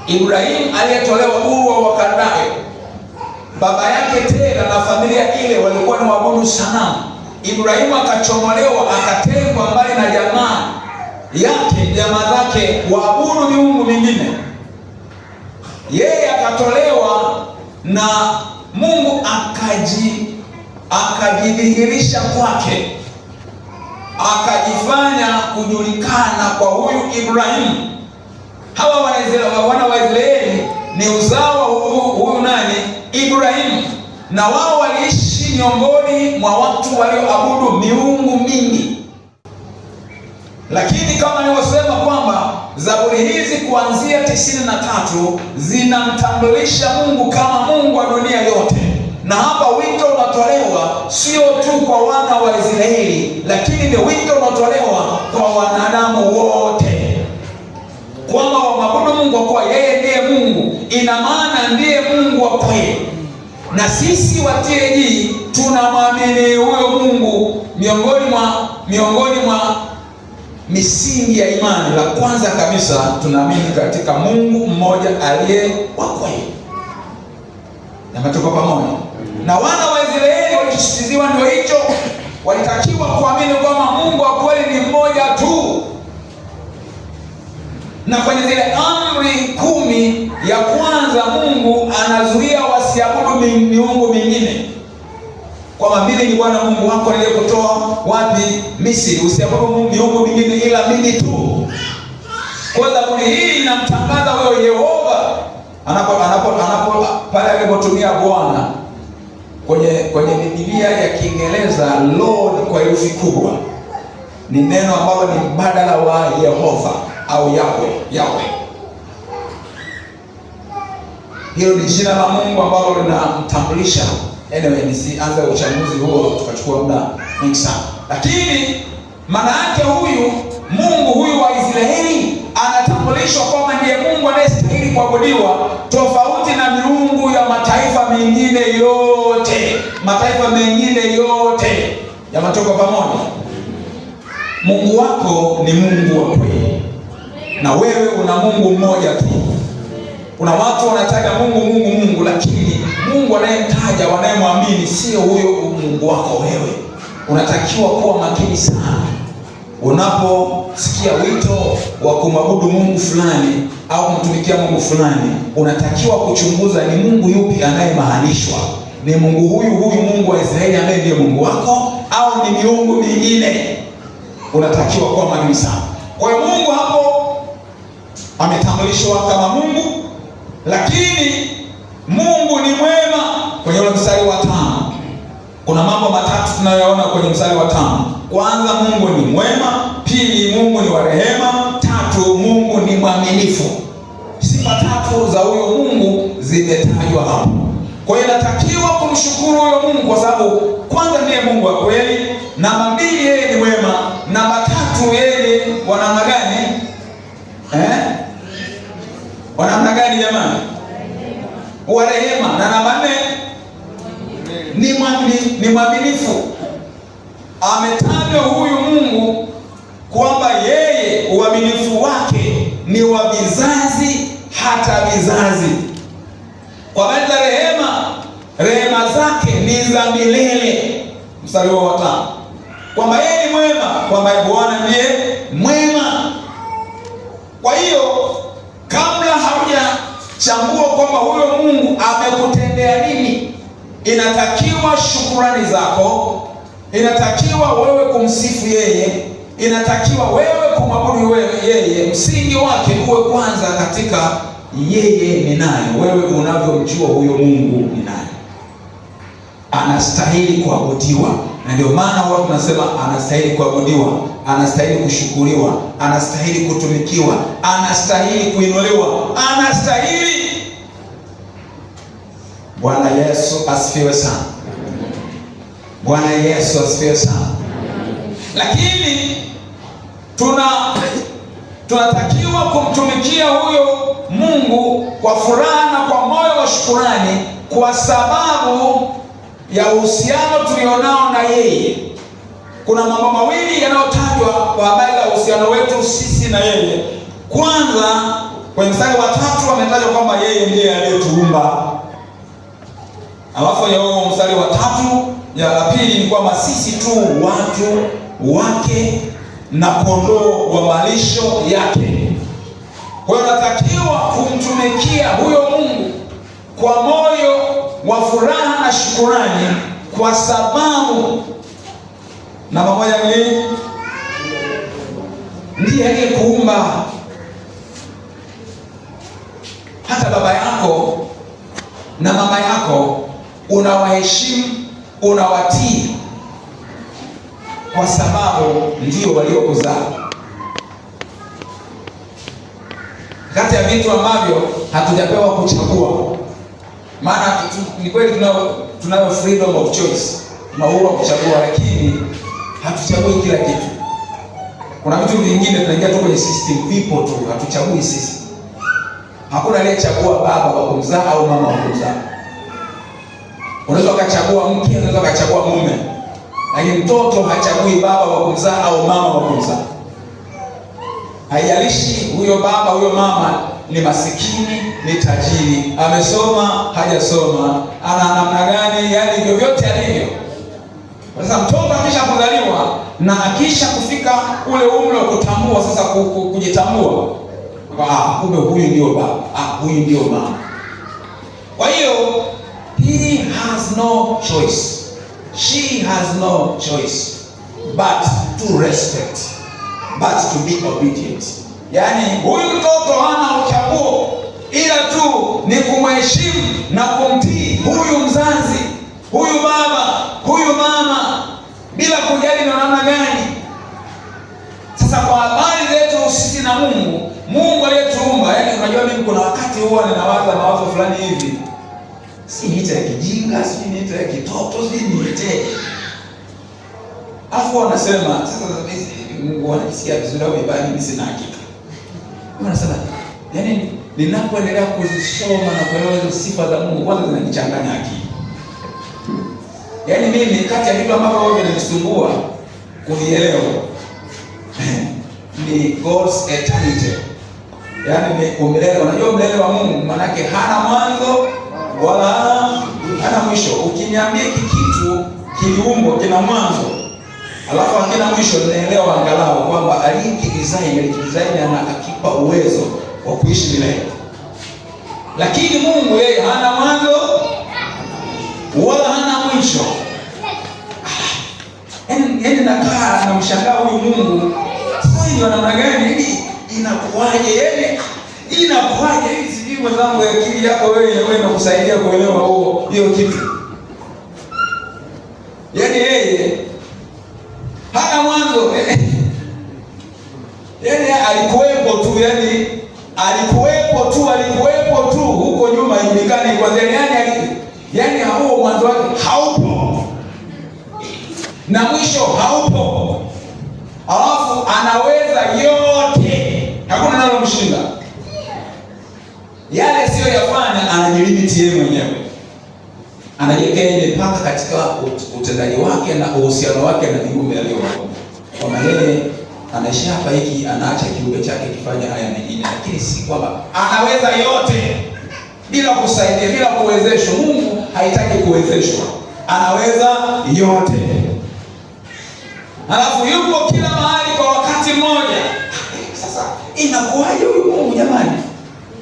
Ibrahimu aliyetolewa Uru wa Wakaldayo, baba yake Tera na familia ile walikuwa ni waabudu sanamu. Ibrahimu akachomolewa, akatengwa mbali na jamaa zake waabudu miungu mingine. Yeye akatolewa na Mungu akajidhihirisha kwake, akajifanya kujulikana kwa huyu Ibrahimu. Hawa wana wa Israeli ni uzao huyu nani? Ibrahimu. Na wao waliishi miongoni mwa watu walioabudu miungu mingi. Lakini kama nilivyosema kwamba Zaburi hizi kuanzia 93 zinamtambulisha Mungu kama Mungu wa dunia yote. Na hapa wito unatolewa sio tu kwa wana wa Israeli, lakini ni wito unatolewa kwa wanadamu wote, kwamba wamwabudu Mungu kwa kuwa yeye ndiye Mungu. Ina maana ndiye Mungu wa kweli, na sisi wa TAG tunamwamini huyo Mungu. Miongoni mwa misingi ya imani, la kwanza kabisa tunaamini katika Mungu mmoja aliye wa kweli. Na tuko pamoja. Na wana wa Israeli walisisitiziwa ndio hicho, walitakiwa kuamini kwamba Mungu wa kweli ni mmoja tu. Na kwenye zile amri 10 ya kwanza, Mungu anazuia wasiabudu miungu mingine. Kwamba mimi ni Bwana Mungu wako niliyekutoa wapi? Misri. Usiabudu miungu mingine ila mimi tu. Kwa Zaburi hii inamtangaza huyo Yehova pale alipotumia Bwana kwenye Biblia ya Kiingereza Lord kwa herufi kubwa, ni neno ambalo ni mbadala wa Yehova au Yahweh. Hilo ni jina la Mungu ambalo linamtambulisha. Anyway, nisianze uchambuzi huo, tukachukua muda mwingi sana. Lakini maana yake huyu Mungu huyu wa Israeli anatambulishwa kwamba ndiye Mungu anayestahili kuabudiwa, tofauti na miungu ya mataifa mengine yote. Mataifa mengine yote yametoka pamoja. Mungu wako ni Mungu wa kweli, na wewe una Mungu mmoja tu. Kuna watu wanataja Mungu, lakini Mungu anayemtaja, wanayemwamini sio huyo Mungu wako wewe. Unatakiwa kuwa makini sana unaposikia wito wa kumwabudu Mungu fulani au kumtumikia Mungu fulani. Unatakiwa kuchunguza ni Mungu yupi anayemaanishwa. Ni Mungu huyu Mungu wa Israeli ambaye ndiye Mungu wako, au ni miungu mingine? Unatakiwa kuwa makini sana. Kwa hiyo Mungu hapo ametambulishwa kama Mungu, lakini Mungu ni mwema. Kwenye ule mstari wa 5 kuna mambo matatu tunayoona kwenye mstari wa 5. Kwanza, Mungu ni mwema. Pili, Mungu ni wa rehema. Tatu, Mungu ni mwaminifu. Sifa tatu za huyo Mungu zimetajwa hapo. Kwa hiyo natakiwa kumshukuru huyo Mungu kwa sababu kwanza ndiye Mungu wa kweli, namba 2 yeye ni mwema, namba 3 yeye wa namna gani? Wa namna gani jamani? Wa rehema. Na namba 4 ni mwaminifu. Ametajwa huyu Mungu kwamba yeye uaminifu wake ni wa vizazi hata vizazi. Kwa maana rehema zake ni za milele. Mstari wa 5 kwamba yeye ni mwema, kwamba Bwana ndiye mwema. Kwa hiyo kabla haujachambua kwamba huyo Mungu amekutendea nini, inatakiwa shukrani zako, inatakiwa wewe kumsifu yeye, inatakiwa wewe kumwabudu yeye. Msingi wake uwe kwanza katika yeye ni nani, wewe unavyomjua huyo Mungu ni nani. Anastahili kuabudiwa, na ndio maana watu tunasema anastahili kuabudiwa, anastahili kushukuriwa, anastahili kutumikiwa, anastahili kuinuliwa, anastahili. Bwana Yesu asifiwe sana. Bwana Yesu asifiwe sana. Lakini tunatakiwa kumtumikia huyo Mungu kwa furaha na kwa moyo wa shukrani, kwa sababu ya uhusiano tulionao na yeye. Kuna mambo mawili yanayotajwa kwa habari ya uhusiano wetu sisi na yeye. Kwanza, Kwenye mstari wa 3 ametajwa kwamba yeye ndiye aliyetuumba. Alafu ya huo mstari wa 3 ya pili ni kwamba sisi tu watu wake na kondoo wa malisho yake. Kwa hiyo natakiwa kumtumikia huyo Mungu kwa moyo wa furaha na shukrani, kwa sababu na pamoja ni ndiye aliyekuumba. Hata baba yako na mama yako unawaheshimu, unawatii kwa sababu ndio waliokuzaa. Kati ya vitu ambavyo hatujapewa kuchagua, maana ni kweli tunayo freedom of choice, uhuru wa kuchagua, lakini hatuchagui kila kitu. Kuna vitu vingine tunaingia tu kwenye system, people tu, hatuchagui sisi. Hakuna aliyechagua baba wa kumzaa au mama wa kumzaa. Unaweza ukachagua mke, unaweza ukachagua mume, lakini mtoto hachagui baba wa kumzaa au mama wa kumzaa. Haijalishi huyo baba huyo mama ni masikini, ni tajiri, amesoma, hajasoma, ana namna gani, yani vyovyote alivyo. Sasa mtoto akisha kuzaliwa na akisha kufika ule umri wa kutambua sasa, kujitambua, kumbe huyu ndio baba, huyu ndio mama. Kwa hiyo he has no choice, she has no choice but to respect, but to be obedient. Yani huyu mtoto hana uchaguo, ila tu ni kumheshimu na kumtii huyu mzazi, huyu baba, huyu mama, bila kujali na namna gani. Sasa kwa habari zetu sisi na Mungu aliyetuumba, yani unajua mimi kuna wakati huwa ninawaza mawazo fulani hivi, si niite ya kijinga, si niite ya kitoto, si niite. Afu wanasema sasa Mungu anajisikia vizuri au vibaya, mimi sina hakika. Wanasema yani ninapoendelea kuzisoma na kuelewa hizo sifa za Mungu, kwanza zinanichanganya akili. Yani mimi kati ya vitu ambavyo vinanisumbua kuvielewa ni God's eternity. Yani ni umilele. Unajua umilele wa Mungu maana yake hana mwanzo wala hana mwisho. Ukiniambia hiki kitu kiliumbwa kina mwanzo alafu hakina mwisho, ninaelewa angalau kwamba alikidesign akipa uwezo wa kuishi milele. Lakini Mungu yeye hana mwanzo wala hana mwisho. Yaani nakaa na mshangaa huyu Mungu. Sasa hiyo namna gani? Inakuwaje? Yaani inakuwaje? Hivi sijui mwenzangu, akili yako wewe inakusaidia kuelewa hiyo kitu. Yaani yeye hana mwanzo. Yaani alikuwepo tu, yani alikuwepo tu huko nyuma ijulikane kwanza, yani huo mwanzo wake haupo na mwisho haupo. Alafu anaweza yote, hakuna nalo mshinda. Yale sio yafanya, anajilimiti yeye mwenyewe, anajiwekea ile mpaka katika utendaji wake na uhusiano wake na viumbe alivyowaumba. Kwa yeye anaishi hapa, hiki anaacha kiumbe chake kifanya haya mengine, lakini si kwamba anaweza yote bila kusaidia, bila kuwezeshwa. Mungu haitaki kuwezeshwa, anaweza yote. Alafu yupo kila mahali kwa wakati mmoja. Sasa inakuwaje huyu Mungu jamani?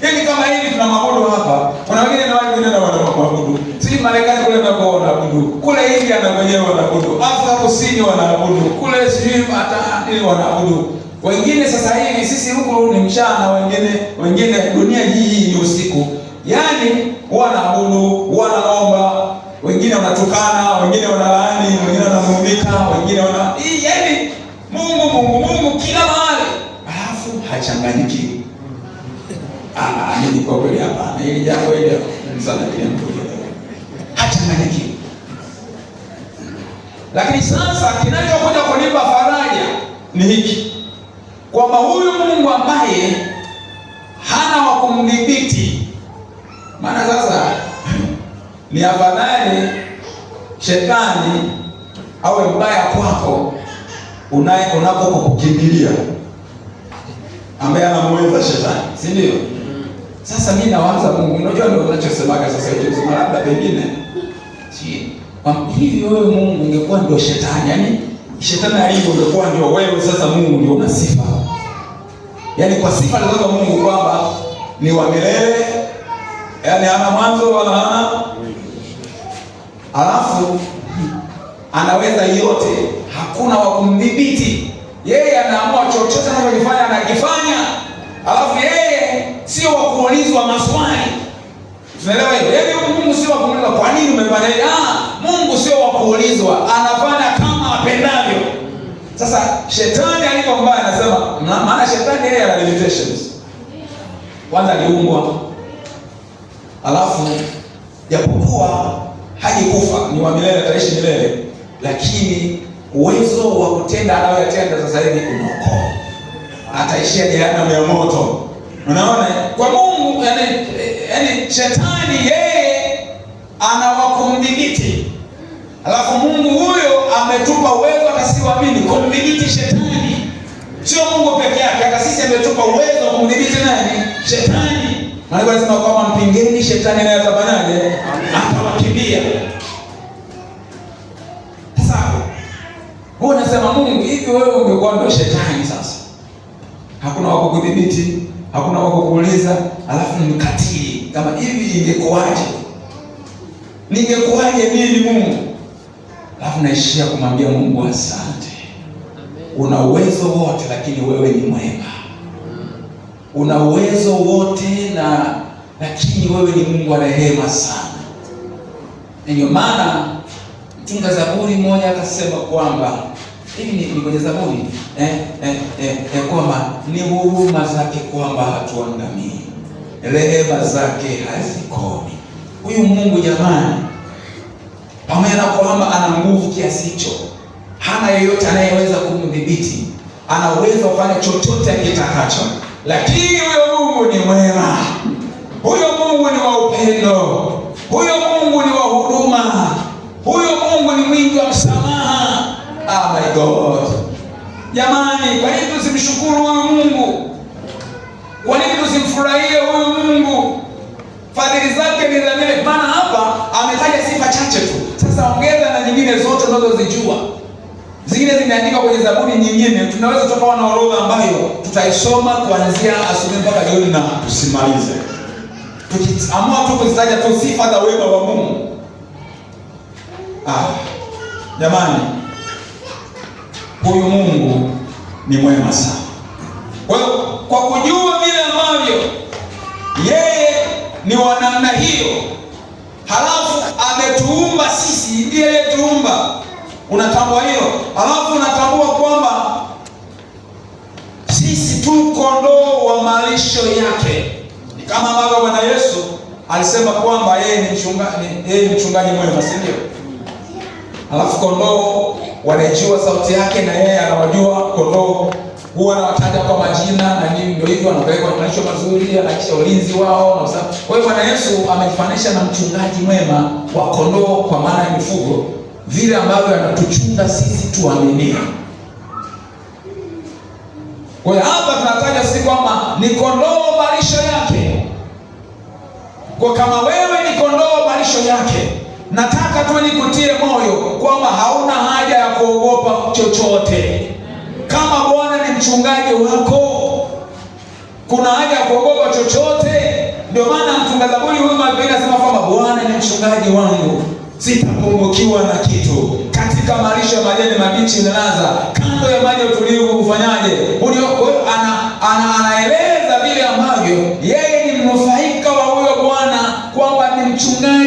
Yaani kama hivi tunamwabudu hapa, kuna wengine na wengine na wanamwabudu. Sisi Marekani kule nako wanaabudu, kule India na wenyewe wanaabudu, Afrika Kusini wanaabudu, kule sijui hata ile wanaabudu. Wengine sasa hivi sisi huku ni mchana, wengine dunia hii ni usiku. Yaani wanaabudu, wanaomba, wengine wanatukana, wengine wanalaani, wengine wanamuumika, wengine yaani Mungu kila mahali. Alafu hachanganyiki. Mimi kwa kweli hapana. Hili jambo hili sana ile mkuja. Hachanganyiki. Lakini sasa kinachokuja kunipa faraja ni hiki, kwamba huyu Mungu ambaye hana wa kumdhibiti. Maana sasa ni afadhali shetani awe mbaya kwako unapokukimbilia ambaye anamweza shetani, si ndio? Sasa mimi nawaza Mungu, unajua ndio unachosemaga sasa hivi, sema labda pengine hivi wewe Mungu ungekuwa ndio shetani, yaani shetani alivyo ungekuwa ndio wewe, sasa Mungu ndio una sifa. Yaani kwa sifa za Mungu kwamba ni wa milele, yaani hana mwanzo wala hana, alafu anaweza yote, hakuna wa kumdhibiti. Yeye anaamua chochote anachofanya anakifanya, alafu yeye sio wa kuulizwa maswali. Tunaelewa hivyo? Yaani Mungu sio wa kuulizwa kwa nini umefanya hivi. Mungu sio wa kuulizwa, anafanya kama apendavyo. Sasa shetani alipo mbaya anasema, maana shetani yeye ana limitations. Kwanza aliumbwa, alafu japokuwa hajikufa, ni wa milele, ataishi milele, lakini uwezo wa kutenda anayoyatenda sasa hivi unaokoa. Ataishia jehanamu ya moto. Unaona? Kwa Mungu yani shetani yeye ana wa kumdhibiti. Alafu Mungu huyo ametupa uwezo akasiwaamini kumdhibiti shetani. Sio Mungu peke yake, hata sisi ametupa uwezo wa kumdhibiti nani? Shetani. Maana anasema kwamba mpingeni shetani naye atafanyaje? Atawakimbia. Sasa wewe unasema Mungu, hivi wewe ungekuwa ndio shetani sasa, hakuna wa kukudhibiti, hakuna wa kukuuliza, alafu ni mkatili kama hivi, ingekuwaje? Ningekuwaje mimi Mungu? Alafu naishia kumwambia Mungu asante. Una uwezo wote lakini wewe ni mwema. Una uwezo wote lakini wewe ni Mungu wa rehema sana. Ndio maana mtunga Zaburi mmoja akasema kwamba hivi ni kwenye Zaburi kwamba ni huruma zake kwamba hatuangamii, rehema zake hazikomi. Huyu Mungu jamani, pamoja na kwamba ana nguvu kiasi hicho, hana yeyote anayeweza kumdhibiti, ana uwezo kufanya chochote akitakacho, lakini huyo Mungu ni mwema. Huyo Mungu ni wa upendo. Huyo Mungu ni wa huruma. Huyo Mungu ni mwingi wa msamaha. Oh my God. Jamani, kwa nini tusimshukuru huyu Mungu? Kwa nini tusimfurahie huyu Mungu? Fadhili zake ni za milele. Maana hapa ametaja sifa chache tu. Sasa ongeza na nyingine zote unazozijua. Zingine zimeandikwa kwenye Zaburi nyingine. Tunaweza tukawa na orodha ambayo tutaisoma kuanzia asubuhi mpaka jioni na tusimalize. Tukiamua tu kuzitaja tu sifa za wema wa Mungu. Jamani, huyu Mungu ni mwema sana. Kwa hiyo kwa kujua vile ambavyo yeye ni wa namna hiyo, halafu ametuumba sisi, ndiye aliyetuumba. Unatambua hilo? Halafu unatambua kwamba sisi tu kondoo wa malisho yake. Ni kama ambavyo Bwana Yesu alisema kwamba yeye ni mchungaji mwema, si ndio? Halafu kondoo wanajua sauti yake na yeye anawajua kondoo. Huwa anawataja kwa majina na nini, ndio hivyo anapeleka kwa malisho mazuri, anahakikisha ulinzi wao na usafi. Kwa hiyo Bwana Yesu amejifanisha na mchungaji mwema wa kondoo kwa maana ya mifugo, vile ambavyo anatuchunga sisi tuamini. Kwa hiyo hapa tunataja sisi kwamba ni kondoo malisho yake. Kwa kama wewe ni kondoo malisho yake, nataka tu nikutie moyo kwamba hauna haja ya kuogopa chochote. Kama Bwana ni mchungaji wako, kuna haja ya kuogopa chochote? Ndio maana mtunga Zaburi huyu anasema kwamba Bwana ni mchungaji wangu, sitapungukiwa na kitu. Katika malisho ya majani mabichi unilaza, kando ya maji utulivu kufanyaje? Anaeleza vile ambavyo yeye ni mnufaika wa huyo Bwana, kwamba ni mchungaji